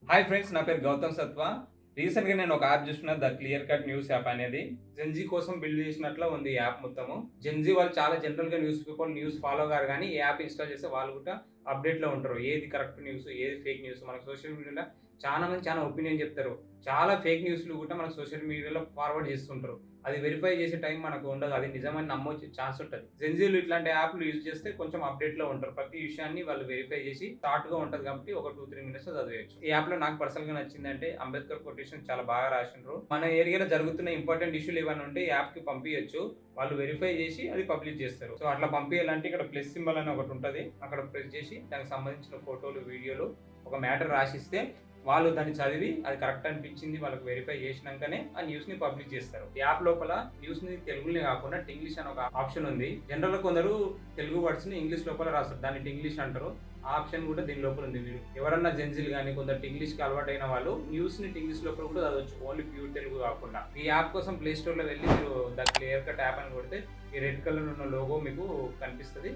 Hi friends, నా పేరు గౌతమ్ సత్వ. రీసెంట్‌గా నేను ఒక యాప్ చూస్తున్నా, the clear cut news app అనేది. జెన్‌జీ కోసం బిల్డ్ చేసినట్లా ఉంది ఈ యాప్ మొత్తము. జెన్‌జీ వాళ్ళు చాలా జనరల్‌గా న్యూస్ పేపర్, న్యూస్ ఫాలో గారు గానీ, ఈ యాప్ ఇన్‌స్టాల్ చేస్తే వాళ్ళు కూడా అప్‌డేట్‌లో ఉంటారు. ఏది కరెక్ట్ న్యూస్, ఏది ఫేక్ న్యూస్. మనకు సోషల్ మీడియాలో చాలా మంది చాలా ఒపీనియన్ చెప్తారు. చాలా ఫేక్ న్యూస్‌లు కూడా మనకు సోషల్ మీడియాలో ఫార్వర్డ్ చేస్తుంటారు. అది వెరిఫై చేసే టైం మనకు ఉండదు. అది నిజమని నమ్మొచ్చే ఛాన్స్ ఉంటది. జెన్‌జీలు ఇట్లాంటి యాప్‌లు యూజ్ చేస్తే కొంచెం అప్‌డేట్‌లో ఉంటారు. ప్రతి విషయాన్ని వాళ్ళు వెరిఫై చేసి షార్ట్‌గా ఉంటది కాబట్టి ఒక 2, 3 మినిట్స్‌లో చదివేయొచ్చు. ఈ యాప్‌లో నాకు పర్సనల్‌గా నచ్చిందంటే అంబేద్కర్ కొటేషన్ చాలా బాగా రాసిండ్రు. మన ఏరియాలో జరుగుతున్న ఇంపార్టెంట్ ఇష్యూలు ఏవన్నా ఉంటే ఈ యాప్‌కి పంపియొచ్చు. వాళ్ళు వెరిఫై చేసి అది పబ్లిష్ చేస్తారు. సో అట్లా పంపియాలంటే ఇక్కడ ప్లస్ సింబల్ అని ఒకటి ఉంటది. అక్కడ ప్రెస్ చేసి దానికి సంబంధించిన ఫోటోలు, వీడియోలు, ఒక మ్యాటర్ రాసిస్తే వాళ్ళు దాన్ని చదివి అది కరెక్ట్ అనిపించింది వాళ్ళకి వెరిఫై చేసినాకనే ఆ న్యూస్ ని పబ్లిష్ చేస్తారు. ఈ యాప్ లోపల న్యూస్ ని తెలుగులో కాకుండా టింగ్లీష్ అని ఒక ఆప్షన్ ఉంది. జనరల్ గా కొందరు తెలుగు వర్డ్స్ ని ఇంగ్లీష్ లోపల రాస్తారు, దాన్ని టింగ్లీష్ అంటారు. ఆ ఆప్షన్ కూడా దీని లోపల ఉంది. మీరు ఎవరన్నా జెన్జిల్ కానీ కొందరు ఇంగ్లీష్ కి అలవాటైన వాళ్ళు న్యూస్ ని ఇంగ్లీష్ లోపల కూడా చదవచ్చు, ఓన్లీ ప్యూర్ తెలుగు కాకుండా. ఈ యాప్ కోసం ప్లే స్టోర్ లో వెళ్ళి మీరు ద క్లియర్ కట్ యాప్ అని కొడితే ఈ రెడ్ కలర్ ఉన్న లోగో మీకు కనిపిస్తుంది.